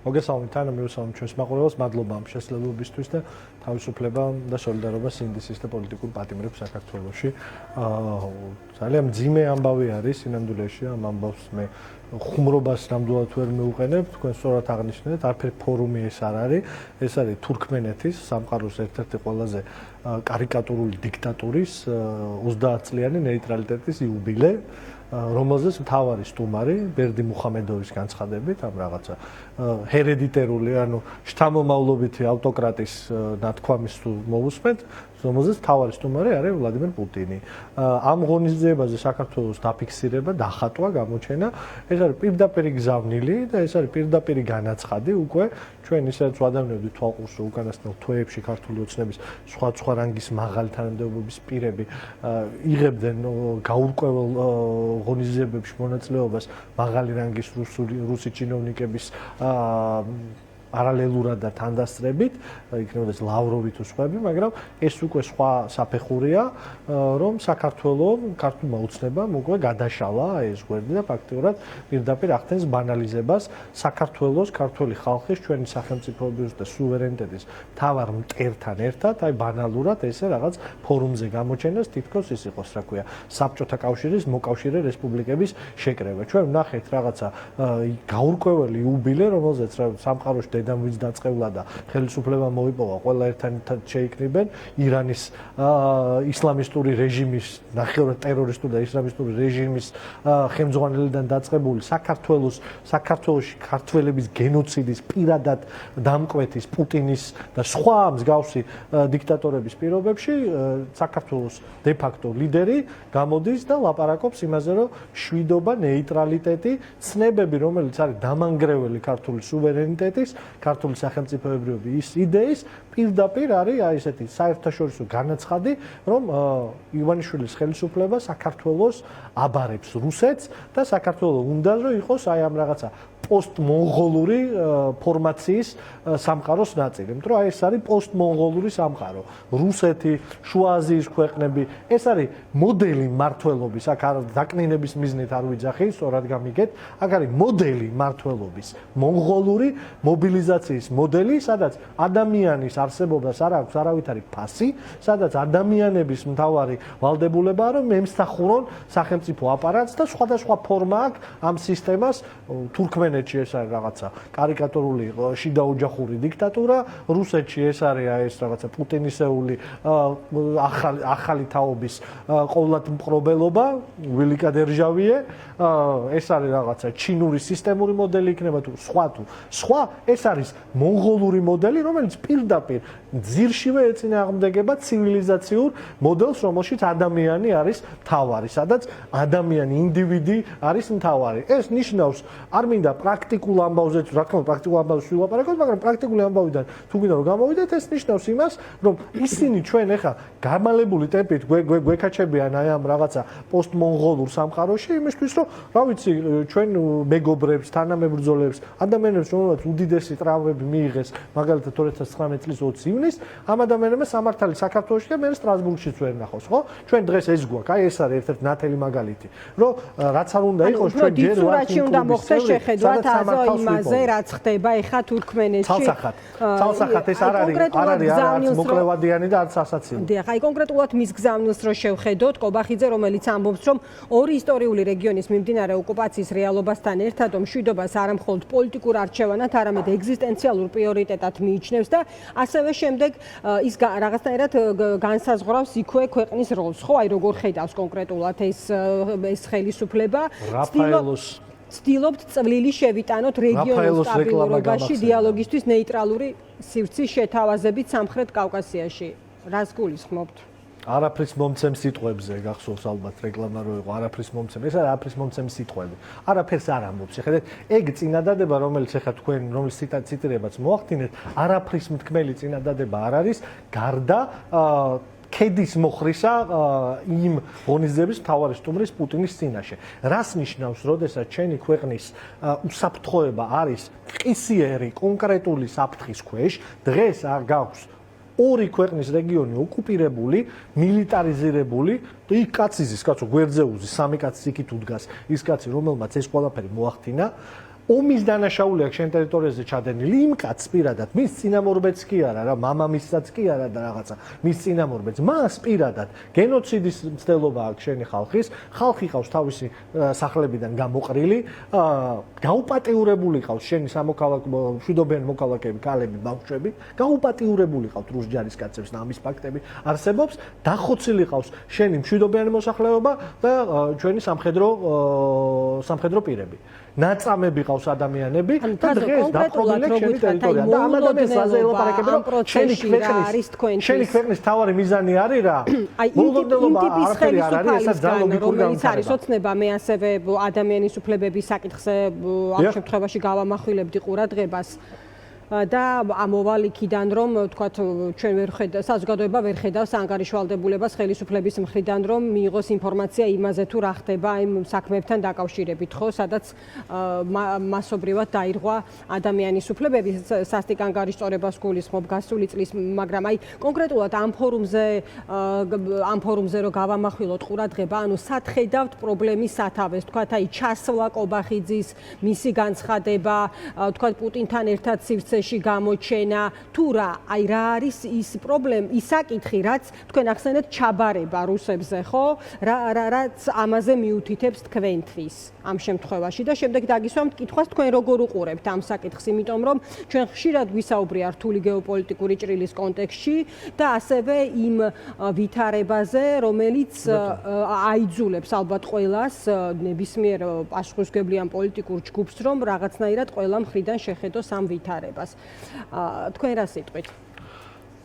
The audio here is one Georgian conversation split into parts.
მოგესალმებით, ანა მივესალმებით ჩვენს მაყურებელს, მადლობა ამ შესაძლებლობისთვის და თავისუფლება და სოლიდარობა სინდისის და პოლიტიკურ პატიმრებს საქართველოში. ძალიან მძიმე ამბავი არის სინამდვილეში, ამ ამბავს მე ხუმრობას ნამდვილად ვერ მივუყენებ, თქვენ სწორად აღნიშნეთ, არაფერი ფორუმი ეს არ არის, ეს არის თურქმენეთის სამყაროს ერთ-ერთი ყველაზე კარიკატურული დიქტატურის 30 წლიანი ნეიტრალიტეტის იუბილე. რომელზეც მთავარი სტუმარი ბერდი მუხამედოვის განცხადებით ამ რაღაცა ჰერედიტერული, ანუ შთამომავლობითი ავტოკრატის ნათქვამის თუ მოვუსმენთ, რომელზეც მთავარი სტუმარი არის ვლადიმერ პუტინი. ამ ღონისძიებაზე საქართველოს დაფიქსირება, დახატვა, გამოჩენა, ეს არის პირდაპირი გზავნილი და ეს არის პირდაპირი განაცხადი უკვე ჩვენ ისაც ვადავნებდი თვალყურსო უკანასკნელ თვეებში ქართული ოცნების სხვა რანგის მაღალი თანამდებობის პირები იღებდნენ გაურკვეველ ღონისძიებებში მონაწილეობას მაღალი რანგის რუსი ჩინოვნიკების პარალელურად და თანდასწრებით, იქნებოდეს ლავროვი თუ სხვაები, მაგრამ ეს უკვე სხვა საფეხურია, რომ საქართველოს ქართულმა ოცნებამ უკვე გადაშალა ეს გვერდი და ფაქტიურად პირდაპირ ახდენს ბანალიზებას საქართველოს, ქართული ხალხის, ჩვენი სახელმწიფოების და სუვერენიტეტის მთავარ მტერთან ერთად, აი ბანალურად ესე რაღაც ფორუმზე გამოჩენას თითქოს ის იყოს, რა ქვია, საბჭოთა კავშირის მოკავშირე რესპუბლიკების შეკრება. ჩვენ ვნახეთ რაღაცა გაურკვეველი იუბილე, რომელზეც სამყაროში დედამიწის დაწყევლა და ხელისუფლება მოიპოვა, ყველა ერთად შეიკრიბენ ირანის ისლამისტური რეჟიმის, ნახევრად ტერორისტული და ისლამისტური რეჟიმის ხელმძღვანელიდან დაწყებული საქართველოში ქართველების გენოციდის პირადად დამკვეთის პუტინის და სხვა მსგავსი დიქტატორების პირობებში საქართველოს დე-ფაქტო ლიდერი გამოდის და ლაპარაკობს იმაზე, რომ შვიდობა, ნეიტრალიტეტი, ცნებები, რომელიც არის დამანგრეველი ქართული სუვერენიტეტის, ქართული სახელმწიფოებრიობის იდეის პირდაპირ არის აი ესეთი საერთაშორისო განაცხადი, რომ ივანიშვილის ხელისუფლება საქართველოს აბარებს რუსეთს და საქართველოს უნდა რომ იყოს აი ამ რაღაცა პოსტმონღოლური ფორმაციის სამყაროს ნაწილი. იმიტომ რომ აი ეს არის პოსტმონღოლური სამყარო. რუსეთი, შუა აზიის ქვეყნები, ეს არის მოდელი მმართველობის, აქ დაკნინების მიზნით არ ვიძახი, სწორად გამიგეთ, აქ არის მოდელი მმართველობის, მონღოლური მობილიზაციის მოდელი, სადაც ადამიანის არსებობას არ აქვს არავითარი ფასი, სადაც ადამიანების მთავარი ვალდებულებაა, რომ ემსახურონ სახელმწიფო აპარატს და სხვადასხვა ფორმა აქვს ამ სისტემას თურქმენეთში ეს არის რაღაცა კარიკატურული შიდა ოჯახური დიქტატურა, რუსეთში ეს არის ეს რაღაცა პუტინისეული ახალი თაობის ყოვლად მპყრობელობა, ვილიკა დერჟავიე, ეს არის რაღაცა ჩინური სისტემური მოდელი იქნება თუ სხვა, ეს არის მონღოლური მოდელი, რომელიც პირდაპირ ძირშივე ეწინააღმდეგება ცივილიზაციურ მოდელს, რომელშიც ადამიანი არის მთავარი, სადაც ადამიანი, ინდივიდი არის მთავარი. ეს ნიშნავს არ მინდა პრაქტიკულ ამბავზე, რა თქმა უნდა, პრაქტიკულ ამბავზე ვილაპარაკოთ, მაგრამ პრაქტიკული ამბავიდან თუ გინდა რომ გამოვიდეთ, ეს ნიშნავს იმას, რომ ისინი ჩვენ ახლა გამალებული ტემპით გვეკაჩებიან აი ამ რაღაცა პოსტმონღოლურ სამყაროში, იმისთვის რომ, რა ვიცი, ჩვენ მეგობრებს, თანამებრძოლებს, ადამიანებს, რომელთაც უდიდესი ტრავმები მიიღეს, მაგალითად 2019 წლის 20 ივნისს, ამ ადამიანებმა სამართალი საქართველოში და მე სტრასბურგშიც ვერ ნახავს, ხო? ჩვენ დღეს ეს გვაქვს, აი ეს არის ერთ-ერთი ნათელი მაგალითი, რომ რაც არ უნდა იყოს ჩვენ ჯერ ვართ უნდა მოხდეს შეხედვათ იმაზე, რაც ხდება ეხა თურქმენეთში. ცალსახად ეს არ არის არც მოკლევადიანი და არც ასაცილი. დიახ, აი კონკრეტულად მის გზავნილს რო შევხედოთ, კობახიძე, რომელიც ამბობს, რომ ორი ისტორიული რეგიონის მიმდინარე ოკუპაციის რეალობასთან ერთად მშვიდობას არა მხოლოდ პოლიტიკურ არჩევანად, არამედ ეგზისტენციალურ პრიორიტეტად მიიჩნევს და ასევე შემდეგ ის რაღაცნაირად განსაზღვრავს იქვე ქვეყნის როლს. ხო, აი როგორ ხედავს კონკრეტულად ეს ხელისუფლება? ცდილობთ წვლილი შევიტანოთ რეგიონულ სტაბილურობაში, დიალოგისთვის ნეიტრალური სივრცის შეთავაზებით სამხრეთ კავკასიაში. რას გულისხმობთ? არაფრის მომცემ სიტყვებზე გახსოვს ალბათ რეკლამა რო იყო არაფრის მომცემ. ეს არის არაფრის მომცემ სიტყვები. არაფერს არ ამბობს. ხედავთ, ეგ წინადადება, რომელიც ახლა თქვენ რომლის ციტირებაც მოახდინეთ, არაფრის მთქმელი წინადადება არ არის, გარდა ქედის მოხრისა იმ ღონისძიების მთავარი სტუმრის პუტინის წინაშე. რას ნიშნავს, როდესაც ჩვენი ქვეყნის უსაფრთხოება არის ყისიერი კონკრეტული საფრთხის ქვეშ, დღეს არ გაქვს ორი ქვეყნის რეგიონი ოკუპირებული, მილიტარიზირებული, და იქ კაცი ზის, კაცო გვერდზე უზის, სამი კაცი იქით უდგას, ის კაცი, რომელმაც ეს ყველაფერი მოახდინა, ომის დანაშაული აქვს შენ ტერიტორიაზე ჩადენილი იმ კაცს პირადად, მის წინამორბედს კი არა რა, მამამისაც კი არა და რაღაცა, მის წინამორბედს, მას პირადად გენოციდის მცდელობა აქვს შენი ხალხის, ხალხი ყავს თავისი სახლებიდან გამოყრილი, გაუპატიურებული ყავს შენი სამოქალაქო მშვიდობიანი მოქალაქეები, ქალები, ბავშვები, გაუპატიურებული ყავთ რუს ჯარისკაცებს და ამის ფაქტები არსებობს, დახოცილი ყავს შენი მშვიდობიანი მოსახლეობა და ჩვენი სამხედრო პირები. ნაწამები ყავს ადამიანები და დღეს დაპყრობილია შენი ტერიტორია და ამ ადამიანს აზე ელაპარაკები რომ შენი ქვეყნის თავარი მიზანი არის რა მოულოდნელობა არაფერი არ არის ესაც ძალიან ლოგიკური განმარტება არის ოცნება მე ასევე ადამიანის უფლებების საკითხზე ამ შემთხვევაში გავამახვილებდი ყურადღებას და ამოვალ იქიდან რომ თქვათ ჩვენ ვერ ხედავ საზოგადოება ვერ ხედავს ანგარიშვალდებულებას ხელისუფლების მხრიდან რომ მიიღოს ინფორმაცია იმაზე თუ რა ხდება იმ საქმეებთან დაკავშირებით ხო სადაც მასობრივად დაირღვა ადამიანის უფლებები სასტიკ ანგარიშწორებას გულისხმობ გასული წლის მაგრამ აი კონკრეტულად ამ ფორუმზე რომ გავამახვილოთ ყურადღება ანუ სად ხედავთ პრობლემის სათავეს თქვათ აი ჩასვლა კობახიძის მისი განცხადება თქვათ პუტინთან ერთად სივრცე გამოჩენა თუ რა აი რა არის ის პრობლემა ის საკითხი რაც თქვენ ახსენეთ ჩაბარება რუსებზე ხო რაც ამაზე მიუთითებს თქვენთვის ამ შემთხვევაში და შემდეგ დაგისვამთ კითხვას თქვენ როგორ უყურებთ ამ საკითხს იმიტომ რომ ჩვენ ხშირად გვისაუბრია რთული გეოპოლიტიკური ჭრილის კონტექსტში და ასევე იმ ვითარებაზე რომელიც აიძულებს ალბათ ყველას ნებისმიერ პასუხისმგებლიან პოლიტიკურ ჯგუფს რომ რაღაცნაირად ყველა მხრიდან შეხედოს ამ ვითარებას თქვენ რა სიტყვით?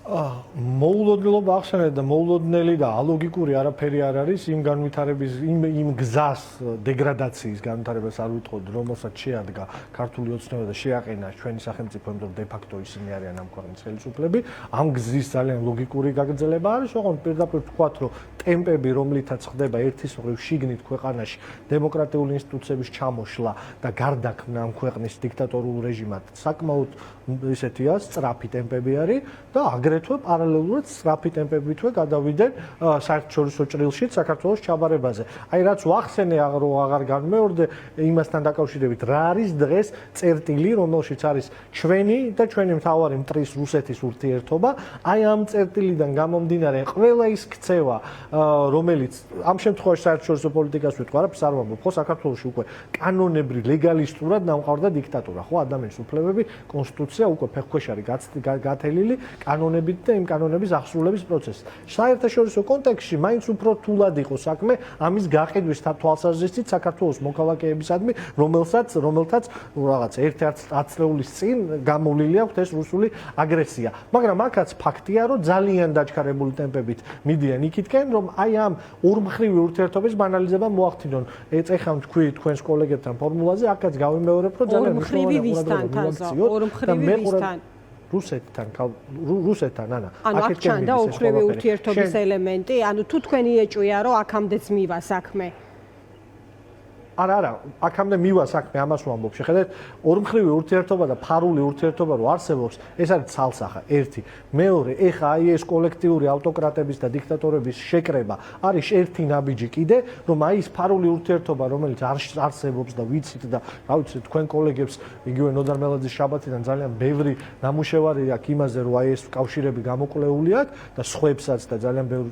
მოულოდნელობა ახსენეთ და მოულოდნელი და ალოგიკური არაფერი არ არის იმ განვითარების იმ გზას დეგრადაციის განვითარებას არ ვიტყოდი რომელსაც შეადგა ქართული ოცნება და შეაყენა ჩვენი სახელმწიფო იმიტომ დე ფაქტო ისინი არიან ამ ქვეყნის ხელისუფლები ამ გზის ძალიან ლოგიკური გაგრძელება არის ოღონდ პირდაპირ ვთქვათ რომ ტემპები რომლითაც ხდება ერთის მხრივ შიგნით ქვეყანაში დემოკრატიული ინსტიტუციების ჩამოშლა და გარდაქმნა ამ ქვეყნის დიქტატორულ რეჟიმად საკმაოდ ისეთია სწრაფი ტემპები არის და აგრეთვე პარალელურად სწრაფი ტემპებითვე გადავიდნენ საერთაშორისო ჭრილშიც საქართველოს ჩაბარებაზე. აი რაც ვახსენე რომ აღარ განმეორდე იმასთან დაკავშირებით რა არის დღეს წერტილი რომელშიც არის ჩვენი და ჩვენი მთავარი მტრის რუსეთის ურთიერთობა აი ამ წერტილიდან გამომდინარე ყველა ის ქცევა რომელიც ამ შემთხვევაში საერთაშორისო პოლიტიკას ვიტყვი არაფერს არ ვამბობ ხო საქართველოში უკვე კანონებრივ ლეგალისტურად ნამყარდა დიქტატურა ხო ადამიანის უფლებები კონსტიტუცია უკვე ფეხქვეშ არის გათელილი კანონებით და იმ კანონების აღსრულების პროცესი. საერთაშორისო კონტექსტში მაინც უფრო რთულად იყო საქმე ამის გაყიდვის თვალსაზრისით საქართველოს მოქალაქეებისადმი, რომელთაც რაღაც 1 ათწლეულის წინ გამოვლილი აქვს ეს რუსული აგრესია. მაგრამ აქაც ფაქტია, რომ ძალიან დაჩქარებული ტემპებით მიდიან იქითკენ, რომ აი ამ ორმხრივი ურთიერთობის ბანალიზება მოახდინონ. ეხლა თქვი თქვენს კოლეგებთან ფორმულაზე, აქაც გავიმეორებ, რომ ძალიან ორმხრივი ვისთან რუსეთთან ანა აქ ჩანდა ორმხრივი ურთიერთობის ელემენტი ანუ თუ თქვენი ეჭვია რომ აქამდეც მივა საქმე არა აქამდე მივა საქმე ამას ვამბობ შეხედეთ ორმხრივი ურთიერთობა და ფარული ურთიერთობა რო არსებობს ეს არის ცალსახა ერთი მეორე ეხა აი ეს კოლექტიური ავტოკრატების და დიქტატორების შეკრება არის ერთი ნაბიჯი კიდე რომ აი ეს ფარული ურთიერთობა რომელიც არსებობს და ვიცით და რა ვიცი თქვენ კოლეგებს იგივე ნოდარ მელაძის შაბათიდან ძალიან ბევრი ნამუშევარი აქვს იმაზე რომ აი ეს კავშირები გამოკვლეული აქვს და სხვებსაც და ძალიან ბევრ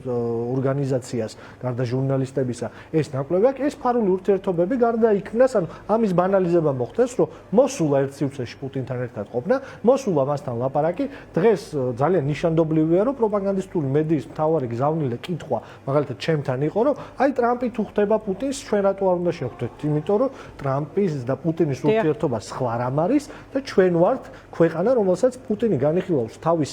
ორგანიზაციას გარდა ჟურნალისტებისა ეს ნაკვლევი აქვს ეს ფარული ურთიერთობები გარდაიქმნას, ანუ ამის ბანალიზება მოხდეს, რომ მოსულა ერთ სივრცეში პუტინთან ერთად ყოფნა, მოსულა მასთან ლაპარაკი. დღეს ძალიან ნიშანდობლივია, რომ პროპაგანდისტული მედიის მთავარი გზავნილი კითხვა, მაგალითად, ჩემთან იყო, რომ აი ტრამპი თუ ხდება პუტინს, ჩვენ რატო არ უნდა შევხვდეთ? იმიტომ რომ ტრამპის და პუტინის ურთიერთობა სხვა რამ არის და ჩვენ ვართ ქვეყანა, რომელსაც პუტინი განიხილავს თავის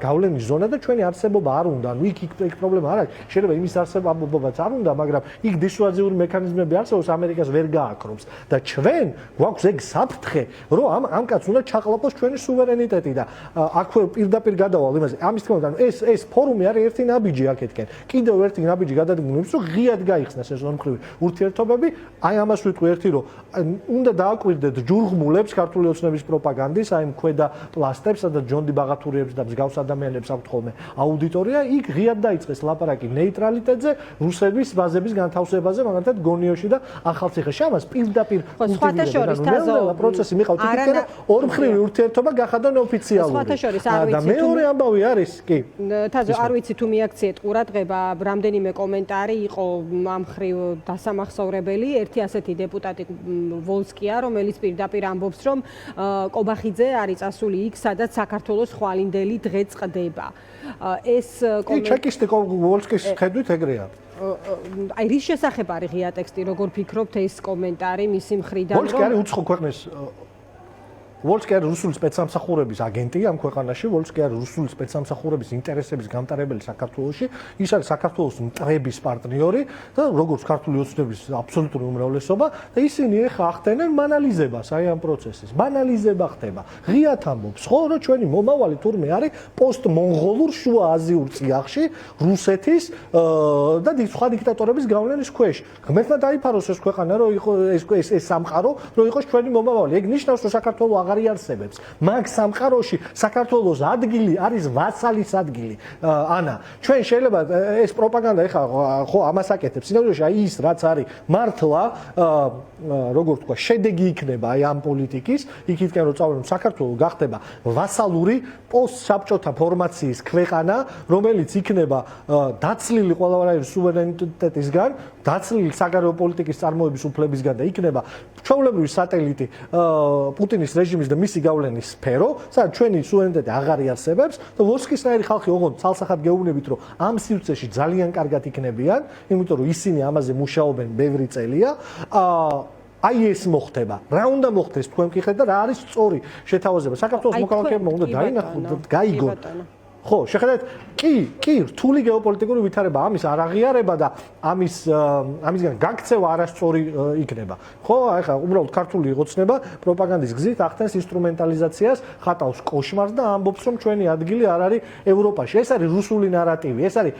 გავლენის ზონა და ჩვენი არსებობა არ უნდა. ანუ იქ პრობლემა არ არის. შეიძლება იმის არსებობაც არ უნდა, მაგრამ იქ დისუაზიური მექანიზმები არსებობს ამერიკას ვერ გააკრობს და ჩვენ გვაქვს ეგ საფრთხე რომ ამ კაცს უნდა ჩაყლაპოს ჩვენი სუვერენიტეტი და აქვე პირდაპირ გადავალ იმაზე ამის თქმა უნდა ეს ფორუმი არის ერთი ნაბიჯი აქეთკენ კიდევ ერთი ნაბიჯი გადადგმულობს რომ ღიად გაიხსნას ეს ორმხრივი ურთიერთობები აი ამას ვიტყვი ერთი რომ უნდა დააკვირდეთ ჯურღმულებს ქართული ოცნების პროპაგანდის აი ამ ქვედა პლასტებს და ჯონდი ბაღათურიებს და მსგავს ადამიანებს აქვთ ხოლმე აუდიტორია იქ ღიად დაიწყეს ლაპარაკი ნეიტრალიტეტზე რუსების ბაზების განთავსებაზე მაგალითად გონიოში და ახალციხეში ამას პირდაპირ სხვათა შორის ნელა პროცესი მიყავთ იქით და ორმხრივი ურთიერთობა გახადა ნეოფიციალური და მეორე ამბავი არის კი თაზო არ ვიცი თუ მიაქციეთ ყურადღება რამდენიმე კომენტარი იყო ამ ხრივ დასამახსოვრებელი ერთი ასეთი დეპუტატი ვოლსკია რომელიც პირდაპირ ამბობს რომ კობახიძე არის წასული იქ სადაც საქართველოს ხვალინდელი დღე წყდება ეს ჩეკისტი ვოლსკის ხედვით ეგრეა აი რის შესახებ არის ღია ტექსტი როგორ ფიქრობთ ეს კომენტარი მისი მხრიდან რომ ვოლსკი არის უცხო ქვეყნის ვოლსკი არის რუსული სპეცსამსახურების აგენტი ამ ქვეყანაში, ვოლსკი არის რუსული სპეცსამსახურების ინტერესების გამტარებელი საქართველოში, ის არის საქართველოს მტრების პარტნიორი და როგორც ქართული ოცნების აბსოლუტური უმრავლესობა და ისინი ეხა ახდენენ ბანალიზებას აი ამ პროცესის. ბანალიზება ხდება. ღიათ ამბობს, ხო, რომ ჩვენი მომავალი თურმე არის პოსტმონღოლურ შუა აზიურ წიაღში, რუსეთის და სხვა დიქტატორების გავლენის ქვეშ. ღმერთმა დაიფაროს ეს ქვეყანა, რომ იყო ეს სამყარო, რომ იყოს ჩვენი მომავალი. ეგ ნიშნავს, რომ საქართველოს აღარ იარსებებს. მაგ სამყაროში საქართველოს ადგილი არის ვასალის ადგილი. ანა, ჩვენ შეიძლება ეს პროპაგანდა ეხლა ხო ამას აკეთებს. სინამდვილეში აი ის რაც არის მართლა, როგორ თქვა, შედეგი იქნება აი ამ პოლიტიკის, იქითკენ რომ წავედით საქართველოს გახდება ვასალური პოსტსაბჭოთა ფორმაციის ქვეყანა, რომელიც იქნება დაცლილი ყველანაირი სუვერენიტეტისგან, დაცლილი საგარეო პოლიტიკის წარმოების უფლებისგან და იქნება ჩვეულებრივი სატელიტი პუტინის რეჟიმის და მისი გავლენის სფერო, სადაც ჩვენი სუვერენიტეტი აღარ იარსებებს და ვოლსკისნაირი ხალხი ოღონდ ცალსახად გეუბნებით, რომ ამ სივრცეში ძალიან კარგად იქნებიან, იმიტომ რომ ისინი ამაზე მუშაობენ ბევრი წელია. აი ეს მოხდება. რა უნდა მოხდეს თქვენ მკითხეთ და რა არის სწორი შეთავაზება? საქართველოს მოქალაქეებმა უნდა დაინახონ, გაიგონ. ხო, შეხედეთ, კი, რთული გეოპოლიტიკური ვითარება ამის არ აღიარება და ამისგან გაქცევა არასწორი იქნება. ხო, ეხლა უბრალოდ ქართული ოცნება პროპაგანდის გზით ახდენს ინსტრუმენტალიზაციას, ხატავს კოშმარს და ამბობს, რომ ჩვენი ადგილი არ არის ევროპაში. ეს არის რუსული ნარატივი, ეს არის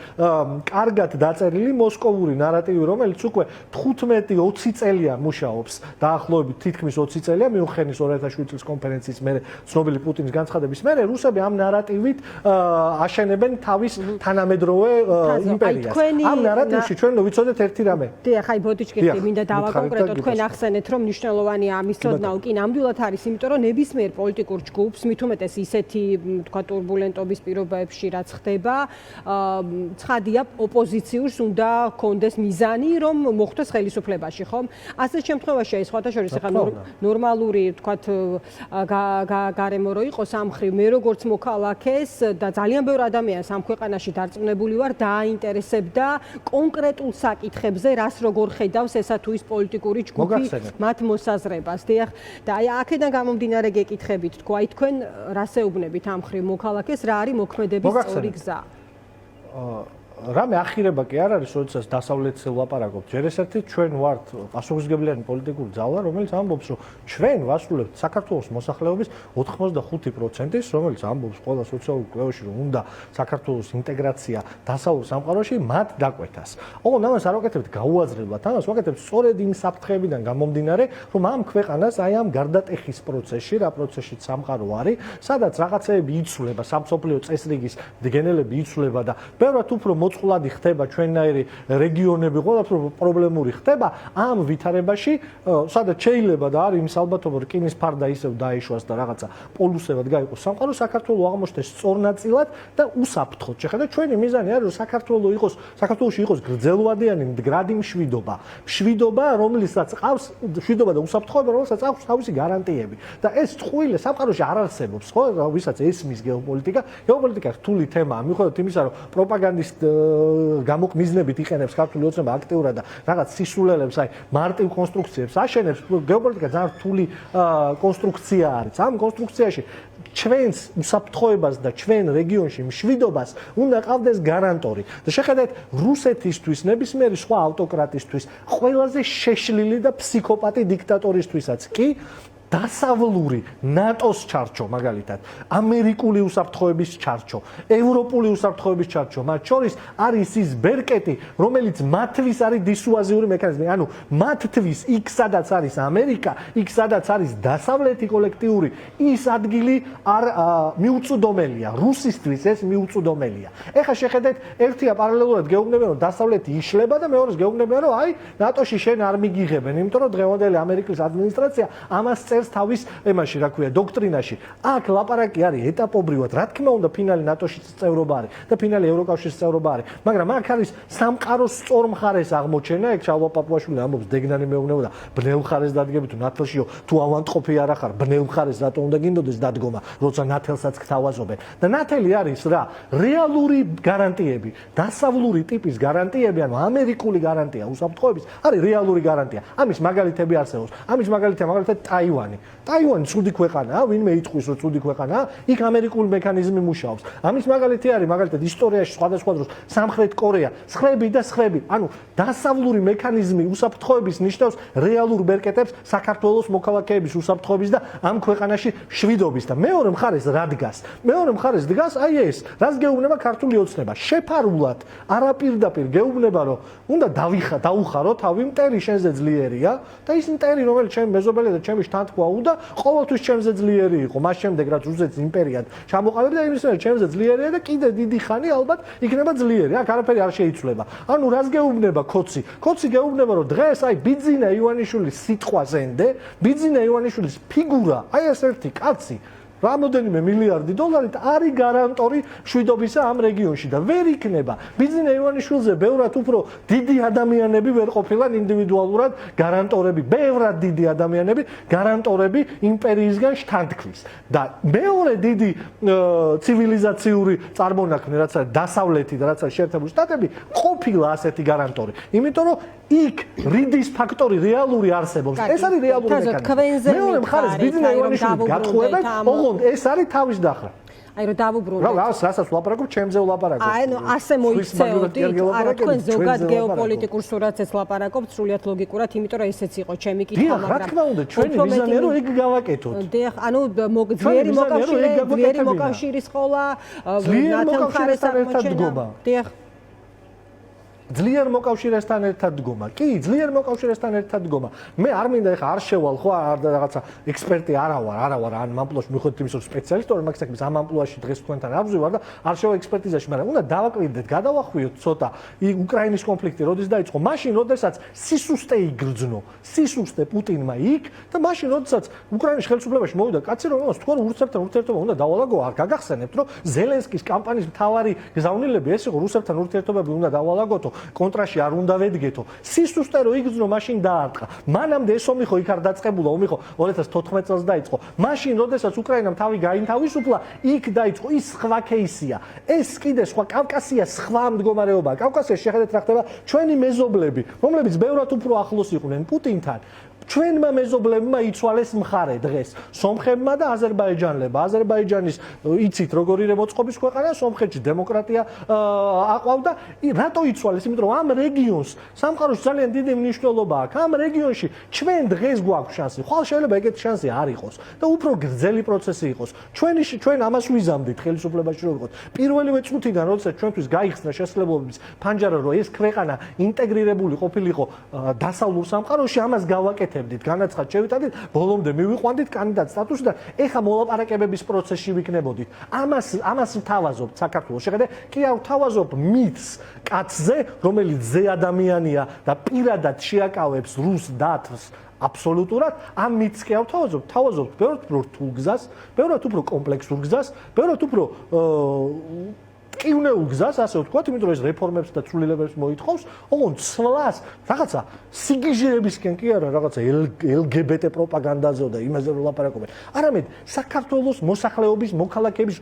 კარგად დაწერილი მოსკოვური ნარატივი, რომელიც უკვე 15-20 წელია მუშაობს. დაახლოებით თითქმის 20 წელია მიუნხენის 2007 წლის კონფერენციის მერე ცნობილი პუტინის განცხადების მერე რუსები ამ ნარატივით აშენებენ თავის თანამედროვე იმპერიას. ამ ნარატივში ჩვენ ვიცოდეთ ერთი რამე. დიახ, აი ბოდიჩკი მინდა დავაკონკრეტო თქვენ ახსენეთ რომ მნიშვნელოვანია ამის ცოდნა უკი ნამდვილად არის, იმიტომ რომ ნებისმიერ პოლიტიკურ ჯგუფს მით უმეტეს ისეთი თქვა турბულენტობის პირობებში რაც ხდება, ცხადია ოპოზიციურს უნდა ჰქონდეს მიზანი რომ მოხვდეს ხელისუფლებაში, ხომ? ასეთ შემთხვევაში აი სხვათა შორის ახლა ნორმალური თქვა გარემო რო იყოს ამ ხრივ მე როგორც მოქალაქეს და ძალიან ბევრი ადამიანს ამ ქვეყანაში დარწმუნებული ვარ დააინტერესებდა კონკრეტულ საკითხებზე, რას როგორ ხედავს ესა თუ ის პოლიტიკური ჯგუფი მათ მოსაზრებას. დიახ, და აი აქედან გამომდინარე გეკითხებით თქო, აი თქვენ რას ეუბნებით ამ ხრივ მოქალაქეს, რა არის მოქმედების სწორი გზა? რამე ახირება კი არ არის, როდესაც დასავლეთს ვლაპარაკობთ. ჯერ ეს ერთი ჩვენ ვართ პასუხისმგებლიანი პოლიტიკური ძალა, რომელიც ამბობს, რომ ჩვენ ვასრულებთ საქართველოს მოსახლეობის 85%-ის, რომელიც ამბობს ყველა სოციალურ კვლევაში, რომ უნდა საქართველოს ინტეგრაცია დასავლურ სამყაროში მათ დაკვეთას. ოღონდ ამას არ ვაკეთებთ გაუაზრებლად, ამას ვაკეთებთ სწორედ იმ საფრთხეებიდან გამომდინარე, რომ ამ ქვეყანას აი ამ გარდატეხის პროცესში, რა პროცესშიც სამყარო არის, სადაც რაღაცეები იცვლება, სამსოფლიო წესრიგის გენელები იცვლება და ბევრად უფრო მოწყვლადი ხდება ჩვენნაირი რეგიონები, ყველაფერი პრობლემური ხდება ამ ვითარებაში, სადაც შეიძლება და არის იმის ალბათობა, რომ რკინის ფარდა ისევ დაეშვას და რაღაცა პოლუსებად გაიყოს სამყარო, საქართველოს აღმოჩნდეს სწორნაწილად და უსაფრთხოდ. შეხედეთ, ჩვენი მიზანი არის, რომ საქართველოში იყოს გრძელვადიანი მდგრადი მშვიდობა. მშვიდობა, რომელსაც ყავს მშვიდობა და უსაფრთხოება, რომელსაც აქვს თავისი გარანტიები. და ეს წყვილი სამყაროში არ არსებობს, ხო? ვისაც ესმის გეოპოლიტიკა, გეოპოლიტიკა რთული თემაა, მიუხედავად იმისა, რომ პროპაგანდის გამოყმიზნებით იყენებს ქართული ოცნება აქტიურად და რაღაც სისულელებს, აი მარტივ კონსტრუქციებს აშენებს, გეოპოლიტიკა ძალიან რთული კონსტრუქცია არის. ამ კონსტრუქციაში ჩვენს უსაფრთხოებას და ჩვენ რეგიონში მშვიდობას უნდა ყავდეს გარანტორი. და შეხედეთ, რუსეთისთვის, ნებისმიერი სხვა ავტოკრატისთვის, ყველაზე შეშლილი და ფსიქოპატი დიქტატორისთვისაც კი დასავლური ნატოს ჩარჩო, მაგალითად, ამერიკული უსაფრთხოების ჩარჩო, ევროპული უსაფრთხოების ჩარჩო, მათ შორის არის ის ბერკეტი, რომელიც მათთვის არის დისუაზიური მექანიზმი. ანუ მათთვის იქ სადაც არის ამერიკა, იქ სადაც არის დასავლეთი კოლექტიური, ის ადგილი არ მიუწვდომელია. რუსისთვის ეს მიუწვდომელია. ეხლა შეხედეთ, ერთია პარალელურად გეუბნებიან, რომ დასავლეთი იშლება და მეორეს გეუბნებიან, რომ აი, ნატოში შენ არ მიგიღებენ, იმიტომ რომ დღევანდელი ამერიკის ადმინისტრაცია ამას წერს თავის ემაში, რა ქვია, დოქტრინაში. აქ ლაპარაკი არის ეტაპობრივად, რა თქმა უნდა, ფინალი ნატოში წევრობა არის და ფინალი ევროკავშირის წევრობა არის, მაგრამ აქ არის სამყაროს სწორ მხარეს აღმოჩენა, ეგ ჩალვა პაპუაშვილი ამბობს, დეგნანი მეუბნებოდა, ბნელ მხარეს დადგები თუ ნათელშიო, თუ ავანტყოფი არ ახარ, ბნელ მხარეს რატო უნდა გინდოდეს დადგომა, როცა ნათელსაც გთავაზობენ. და ნათელი არის რა, რეალური გარანტიები, დასავლური ტიპის გარანტიები, ანუ ამერიკული გარანტია უსაფრთხოების, არის რეალური გარანტია. ამის მაგალითები არსებობს. ამის მაგალითია მაგალითად ტაივანი. ტაივანი ცუდი ქვეყანაა, ვინმე იტყვის რომ ცუდი ქვეყანაა, იქ ამერიკული მექანიზმი მუშაობს. ამის მაგალითი არის მაგალითად ისტორიაში სხვადასხვა დროს სამხრეთ კორეა, სხები და სხები. ანუ დასავლური მექანიზმი უსაფრთხოების ნიშნავს რეალურ ბერკეტებს საქართველოს მოქალაქეების უსაფრთხოების და ამ ქვეყანაში შვიდობის და მეორე მხარეს რა დგას? მეორე მხარეს დგას აი ეს, რაც გეუბნება ქართული ოცნება. შეფარულად, არაპირდაპირ გეუბნება რომ უნდა დაუხარო თავი მტერი შენზე ძლიერია და ის მტერი რომელიც ჩემი მეზობელი და ჩემი შთანთქვა უნდა ყოველთვის ჩემზე ძლიერი იყო. მას შემდეგ რაც რუსეთის იმპერიად ჩამოყალიბდა იმის შემდეგ ჩემზე ძლიერია და კიდე დიდი ხანი ალბათ იქნება ძლიერი. აქ არაფერი არ შეიცვლება. ანუ რას გეუბნება ქოცი? ქოცი გეუბნება რომ დღეს აი ბიძინა ივანიშვილის სიტყვაზენდე, ბიძინა ივანიშვილის ფიგურა, აი ეს ერთი კაცი რამოდენიმე მილიარდი დოლარით არის გარანტორი შვიდობისა ამ რეგიონში და ვერ იქნება ბიძინა ივანიშვილზე ბევრად უფრო დიდი ადამიანები ვერ ყოფილან ინდივიდუალურად გარანტორები, ბევრად დიდი ადამიანები გარანტორები იმპერიისგან შთანთქმის და მეორე დიდი ცივილიზაციური წარმონაქმნი რაც არის დასავლეთი და რაც არის შეერთებული შტატები ყოფილა ასეთი გარანტორი, იმიტომ რომ იქ რიდის ფაქტორი რეალური არსებობს. ეს არის რეალური მექანიზმი. მეორე მხარეს ბიძინა ივანიშვილის გათხოვებენ ეს არის თავის დახრა. აი რომ დავუბრუნდეთ. რასაც ვლაპარაკობ, ჩემზე ვლაპარაკობ. აი ნუ ასე მოიქცეოდით, არა თქვენ ზოგად გეოპოლიტიკურ სურათს ვლაპარაკობთ, სრულიად ლოგიკურად, იმიტომ რომ ესეც იყო ჩემი კითხვა, მაგრამ რა თქმა უნდა, ჩვენი მიზანია რომ ეგ გავაკეთოთ. დიახ, ანუ ძლიერი მოკავშირის ყოლა, ნათელხარესთან ერთად დგომა. დიახ. ძლიერ მოკავშირესთან ერთად დგომა. კი, ძლიერ მოკავშირესთან ერთად დგომა. მე არ მინდა ეხა არ შევალ ხო არ რაღაცა ექსპერტი არა ვარ, ან ამპლუაში მიხვდეთ იმის რომ სპეციალისტი ვარ, მაგ საქმეს ამ ამპლუაში დღეს თქვენთან არ ვზივარ და არ შევალ ექსპერტიზაში, მაგრამ უნდა დავაკვირდეთ, გადავახვიოთ ცოტა უკრაინის კონფლიქტი როდის დაიწყო? მაშინ, როდესაც სისუსტე იგრძნო, სისუსტე პუტინმა იქ და მაშინ, როდესაც უკრაინის ხელისუფლებაში მოვიდა კაცი, რომელიც თქვენ რუსებთან ურთიერთობა უნდა დავალაგო, არ გაგახსენებთ, რომ ზელენსკის კამპანიის მთავარი გზავნილები ეს იყო რუსებთან ურთიერთობები უნდა დავალაგოთო. კონტრაში არ უნდა ვედგეთო. სისუსტე რო იგრძნო, მაშინ დაარტყა. მანამდე ეს ომი ხო იქ არ დაწყებულა, ომი ხო 2014 წელს დაიწყო. მაშინ, როდესაც უკრაინამ თავი გაინთავისუფლა, იქ დაიწყო ის სხვა кейსია. ეს კიდე სხვა კავკასია, სხვა მდგომარეობაა. კავკასიაში შეხედეთ რა ხდება, ჩვენი მეზობლები, რომლებიც ბევრად უფრო ახლოს იყვნენ პუტინთან. ჩვენმა მეზობლებმა იცვალეს მხარე დღეს სომხებმა და აზერბაიჯანელებმა. აზერბაიჯანის იცით როგორი მოწყობის ქვეყანა, სომხეთში დემოკრატია აყვავდა. რატო იცვალეს? იმიტომ რომ ამ რეგიონს სამყაროში ძალიან დიდი მნიშვნელობა აქვს. ამ რეგიონში ჩვენ დღეს გვაქვს შანსი. ხვალ შეიძლება ეგეთი შანსი არ იყოს და უფრო გრძელი პროცესი იყოს. ჩვენ ამას ვიზამდით ხელისუფლებაში რო ვიყოთ. პირველივე წუთიდან, როდესაც ჩვენთვის გაიხსნა შესაძლებლობების ფანჯარა, რომ ეს ქვეყანა ინტეგრირებული ყოფილიყო დასავლურ სამყაროში, ამას გავაკეთებთ. განაცხად შევიტანდით, ბოლომდე მივიყვანდით კანდიდატ სტატუსში და ეხა მოლაპარაკებების პროცესში ვიქნებოდით. ამას ვთავაზობთ საქართველოს. შეხედე, კი არ ვთავაზობ მითს კაცზე, რომელიც ზე ადამიანია და პირადად შეაკავებს რუს დათვს. აბსოლუტურად ამ მითს კი არ ვთავაზობ, თავაზობთ ბევრად უფრო რთულ გზას, ბევრად უფრო კომპლექსურ გზას, ბევრად უფრო ტკივნეულ გზას, ასე ვთქვათ, იმიტომ რომ ეს რეფორმებს და ცვლილებებს მოითხოვს, ოღონდ ცვლას, რაღაცა სიგიჟეებისკენ კი არა, რაღაცა LGBT პროპაგანდაზე და იმაზე რომ ლაპარაკობენ. არამედ საქართველოს მოსახლეობის, მოქალაქეების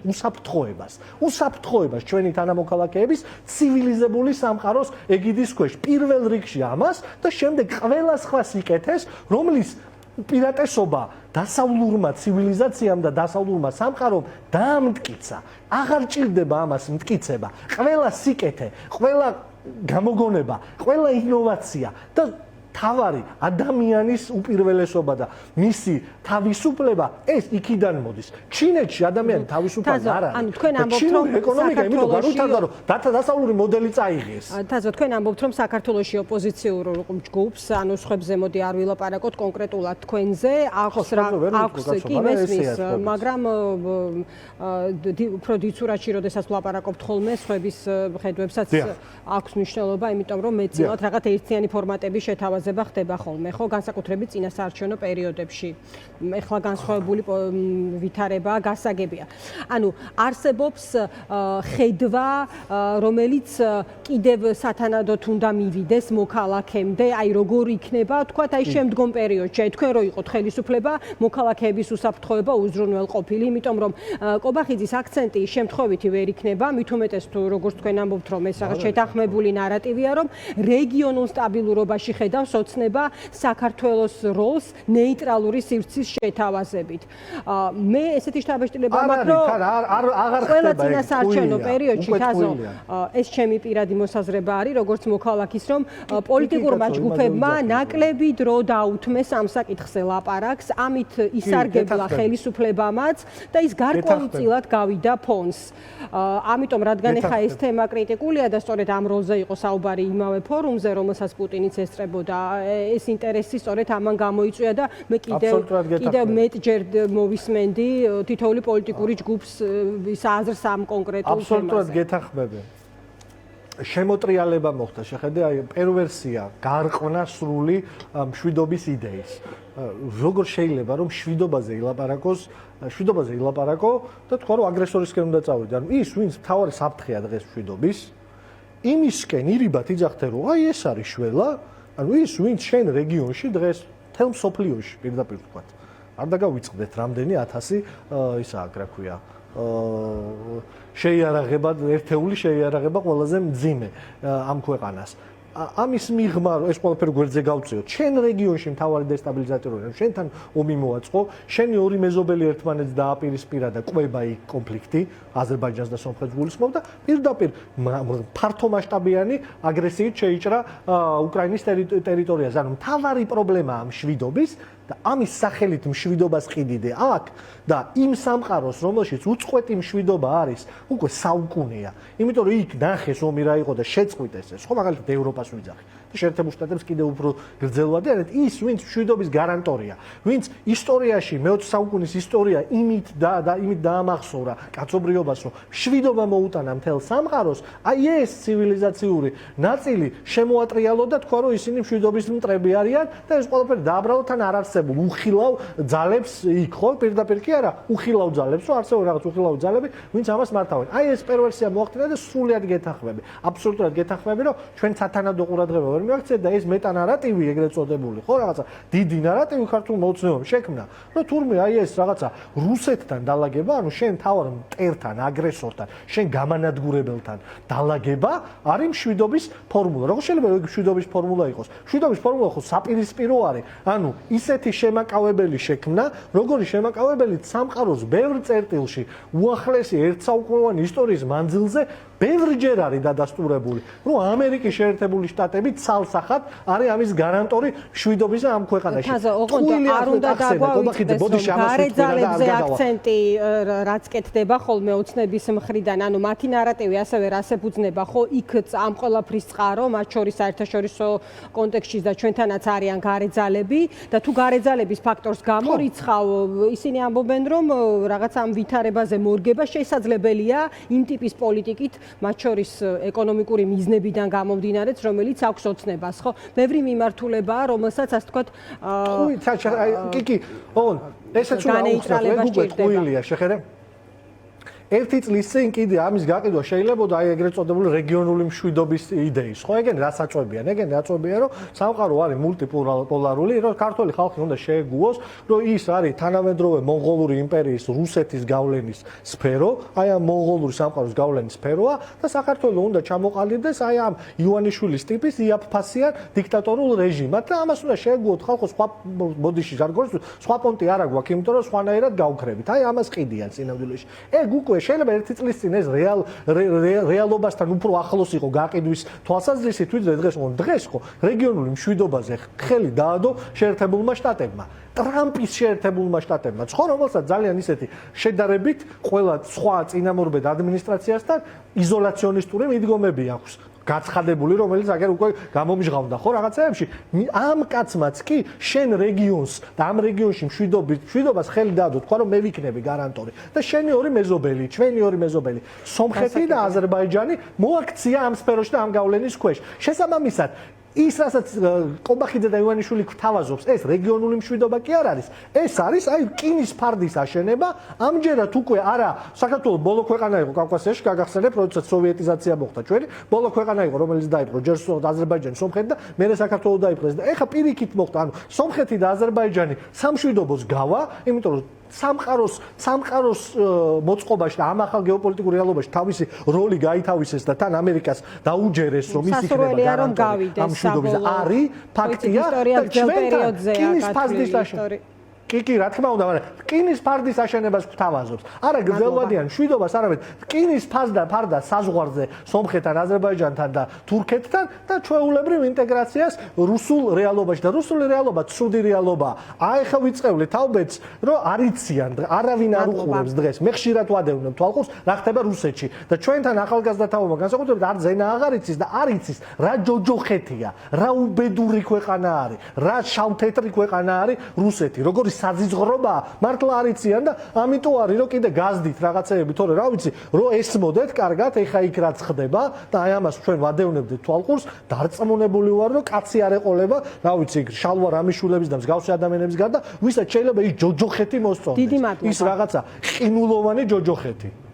უსაფრთხოებას ჩვენი თანამოქალაქეების ცივილიზებული სამყაროს ეგიდის ქვეშ. პირველ რიგში ამას და შემდეგ ყველა სხვა სიკეთეს, რომლის პირატესობა დასავლურმა ცივილიზაციამ და დასავლურმა სამყარომ დაამტკიცა. აღარ ჭირდება ამას მტკიცება. ყველა სიკეთე, ყველა გამოგონება, ყველა ინოვაცია და თავარი ადამიანის უპირველესობა და მისი თავისუფლება ეს იქიდან მოდის. ჩინეთში ადამიანი თავისუფალი არ არის. ანუ თქვენ ამბობთ რომ ეკონომიკა იმიტომ განვითარდა რომ დასავლური მოდელი წაიღეს. თაზო თქვენ ამბობთ რომ საქართველოში ოპოზიციურ ჯგუფს ანუ სხვებზე მოდი არ ვილაპარაკოთ კონკრეტულად თქვენზე აქვს კი მესმის მაგრამ უფრო დიცურაში როდესაც ვლაპარაკობთ ხოლმე სხვების ხედვებსაც აქვს მნიშვნელობა იმიტომ რომ მეცილად რაღაც ერთიანი ფორმატების შეთავაზება ხდება ხოლმე ხო განსაკუთრებით წინასაარჩევნო პერიოდებში ეხლა განსხვავებული ვითარებაა გასაგებია ანუ არსებობს ხედვა რომელიც კიდევ სათანადოდ უნდა მივიდეს მოქალაქემდე აი როგორ იქნება თქვათ აი შემდგომ პერიოდში აი თქვენ რო იყოთ ხელისუფლება მოქალაქეების უსაფრთხოება უზრუნველყოფილი იმიტომ რომ კობახიძის აქცენტი შემთხვევითი ვერ იქნება მით უმეტეს თუ როგორც თქვენ ამბობთ რომ ეს რაღაც შეთანხმებული ნარატივია რომ რეგიონულ სტაბილურობაში ხედავს ოცნება საქართველოს როლს ნეიტრალური სივრცის შეთავაზებით მე ესეთი შთაბეჭდილება მაქვს რომ აღარ ყველა წინასაარჩევნო პერიოდში თაზო ეს ჩემი პირადი მოსაზრება არის როგორც მოქალაქის რომ პოლიტიკურმა ჯგუფებმა ნაკლები დრო დაუთმეს ამ საკითხზე ლაპარაკს ამით ისარგებლა ხელისუფლებამაც და ის გარკვეულწილად გავიდა ფონს ამიტომ რადგან ეხა ეს თემა კრიტიკულია და სწორედ ამ როლზე იყო საუბარი იმავე ფორუმზე რომელსაც პუტინიც ესწრებოდა ეს ინტერესი სწორედ ამან გამოიწვია და მე კიდევ მეტჯერ მოვისმენდი თითოეული პოლიტიკური ჯგუფს ის აზრს ამ კონკრეტულ თემაზე. აბსოლუტურად გეთანხმები. შემოტრიალება მოხდა, შეხედე, აი პერვერსია, გარყვნა სრული მშვიდობის იდეის. როგორ შეიძლება რომ მშვიდობაზე ილაპარაკო და თქვა რომ აგრესორისკენ უნდა წავიდე. ანუ ის ვინც მთავარი საფრთხეა დღეს მშვიდობის, იმისკენ ირიბად იძახდე რომ აი ეს არის შველა, ანუ ის ვინც შენ რეგიონში დღეს თელ მსოფლიოში პირდაპირ თქვა. არ დაგავიწყდეთ რამდენი 1000 ისა რა ქვია შეიარაღება ერთეული შეიარაღება ყველაზე მძიმე ამ ქვეყანას. ამის მიღმა ეს ყველაფერი გვერდზე გავწიოთ. შენ რეგიონში მთავარი დესტაბილიზატორია, შენთან ომი მოაწყო, შენი ორი მეზობელი ერთმანეთს დააპირისპირა და ყვება იქ კონფლიქტი, აზერბაიჯანს და სომხეთს გულისხმობ და პირდაპირ ფართომასშტაბიანი აგრესიით შეიჭრა უკრაინის ტერიტორიაზე. ანუ მთავარი პრობლემაა მშვიდობის და ამის სახელით მშვიდობას ყიდიდე აქ და იმ სამყაროს რომელშიც უწყვეტი მშვიდობა არის უკვე საუკუნეა იმიტომ რომ იქ ნახეს ომი რა იყო და შეწყვიტეს ეს ხო მაგალითად ევროპას ვიძახი და შეერთებულ შტატებს კიდევ უფრო გრძელვადი არეთ ის ვინც მშვიდობის გარანტორია ვინც ისტორიაში მე-20 საუკუნის ისტორია იმით დაამახსოვრა კაცობრიობას რომ მშვიდობა მოუტანა მთელ სამყაროს აი ეს ცივილიზაციური ნაწილი შემოატრიალო და თქვა რომ ისინი მშვიდობის მტრები არიან და ეს ყველაფერი დააბრალო თან არ არსებულ უხილავ ძალებს იქ ხო პირდაპირ კი არა უხილავ ძალებს რომ არსებულ რაღაც უხილავ ძალები ვინც ამას მართავენ აი ეს პერვერსია მოახდინა და სრულიად გეთანხმები აბსოლუტურად გეთანხმები რომ ჩვენ სათანადო ყურადღება ვერ მივაქცეთ და ეს მეტანარატივი ეგრეთ წოდებული ხო რაღაცა დიდი ნარატივი ქართულ მოუწნევამ შექმნა რომ თურმე აი ეს რაღაცა რუსეთთან დალაგება ანუ შენ თავარ მტერთან აგრესორთან შენ გამანადგურებელთან დალაგება არის მშვიდობის ფორმულა როგორ შეიძლება ეგ მშვიდობის ფორმულა იყოს მშვიდობის ფორმულა ხო საპირისპირო არის ანუ ისეთი შემაკავებელი შექმნა როგორი შემაკავებელი სამყაროს ბევრ წერტილში უახლესი ერთსაუკუნოვანი ისტორიის მანძილზე ბევრჯერ არის დადასტურებული რომ ამერიკის შეერთებული შტატები ცალსახად არის ამის გარანტორი მშვიდობისა ამ ქვეყანაში. არ უნდა დაგვაუწყდეს გარეძალებზე აქცენტი რაც კეთდება ხოლმე ოცნების მხრიდან, ანუ მათი ნარატივი ასევე რასებუძნება ხო იქ ამ ყველაფრის წყარო, მათ შორის საერთაშორისო კონტექსტში და ჩვენთანაც არიან გარეძალები და თუ გარეძალების ფაქტორს გამორიცხავ, ისინი ამბობენ რომ რაღაც ამ ვითარებაზე მორგება შესაძლებელია იმ ტიპის პოლიტიკით მათ შორის ეკონომიკური მიზნებიდან გამომდინარეც, რომელიც აქვს ოცნებას, ხო? ბევრი მიმართულებაა, რომელსაც ასე ვთქვათ, კი, ესეც უნდა აუხსნათ, გუგლია, შეხედე. ერთი წლის წინ კიდე ამის გაყიდვა შეიძლებოდა აი ეგრეთ წოდებული რეგიონული მშვიდობის იდეის. ხო, ეგენ რას აწვევიან? ეგენ აწვევიან, რომ სამყარო არის მულტიპოლარული, რომ ქართული ხალხი უნდა შეეგუოს, რომ ის არის თანამედროვე მონღოლური იმპერიის რუსეთის გავლენის სფერო, აი ამ მონღოლური სამყაროს გავლენის სფეროა და საქართველოს უნდა ჩამოყალიბდეს აი ამ ივანიშვილის ტიპის იაფფასიან დიქტატორულ რეჟიმად და ამას უნდა შეეგუოთ ხალხო სხვა ბოდიში ჟარგონს, სხვა პონტი არა გვაქვს, იმიტომ რომ სხვანაირად გავქრებით. აი ამას ყიდიან სინამდვილეში. ეგ უკვე შეიძლება ერთი წლის წინ ეს რეალობასთან უფრო ახლოს იყო გაყიდვის თვალსაზრისით, ვიდრე დღეს. დღეს ხო რეგიონული მშვიდობაზე ხელი დაადო შეერთებულმა შტატებმა. ტრამპის შეერთებულმა შტატებმა, ხო, რომელსაც ძალიან ისეთი შედარებით ყველა სხვა წინამორბედ ადმინისტრაციასთან იზოლაციონისტური მიდგომები აქვს. გაცხადებული, რომელიც აგერ უკვე გამომჟღავნდა, ხო, რაღაცეებში. ამ კაცმაც კი შენ რეგიონს და ამ რეგიონში მშვიდობას ხელი დაადო, თქვა რომ მე ვიქნები გარანტორი და შენი ორი მეზობელი, ჩვენი ორი მეზობელი, სომხეთი და აზერბაიჯანი მოაქცია ამ სფეროში და ამ გავლენის ქვეშ. შესაბამისად ის რასაც ყობახიძე და ივანიშვილი გვთავაზობს, ეს რეგიონული მშვიდობა კი არ არის. ეს არის აი რკინის ფარდის აშენება, ამჯერად უკვე არა საქართველოს ბოლო ქვეყანა იყო კავკასიაში, გაგახსენებ, როდესაც სოვიეტიზაცია მოხდა ჩვენი, ბოლო ქვეყანა იყო, რომელიც დაიპყრო ჯერ აზერბაიჯანი, სომხეთი და მერე საქართველოს დაიპყრეს და ეხა პირიქით მოხდა, ანუ სომხეთი და აზერბაიჯანი სამშვიდობოს გავა, იმიტომ რომ სამყაროს მოწყობაში და ამ ახალ გეოპოლიტიკურ რეალობაში თავისი როლი გაითავისეს და თან ამერიკას დაუჯერეს რომ ის იქნება გარანტორი ამ მშვიდობის არის ფაქტია და ჩვენთან რკინის ფარდის აშენება კი, რა თქმა უნდა, მაგრამ რკინის ფარდის აშენებას გვთავაზობს. არა გრძელვადიან მშვიდობას, არამედ რკინის ფარდა საზღვარზე სომხეთთან, აზერბაიჯანთან და თურქეთთან და ჩვეულებრივ ინტეგრაციას რუსულ რეალობაში და რუსული რეალობა ცუდი რეალობაა. აი ხა ვიწყევლით თაობეთს, რომ არიციან, არავინ არ უყურებს დღეს. მე ხშირად ვადევნებ თვალყურს, რა ხდება რუსეთში და ჩვენთან ახალგაზრდა თაობა განსაკუთრებით არ ზენა აღარ იცის და არ იცის რა ჯოჯოხეთია, რა უბედური ქვეყანა არის, რა შავთეთრი ქვეყანა არის რუსეთი, როგორი საზიზღრობა მართლა არიციან და ამიტომ არის რომ კიდე გაზდით რაღაცეები თორე რა ვიცი რომ ესმოდეთ კარგად ეხა იქ რაც ხდება და აი ამას ჩვენ ვადევნებდით თვალყურს დარწმუნებული ვარ რომ კაცი არ ეყოლება რა ვიცი შალვა რამიშვილების და მსგავსი ადამიანების გარდა ვისაც შეიძლება ის ჯოჯოხეთი მოსწონდეს ის რაღაცა ყინულოვანი ჯოჯოხეთი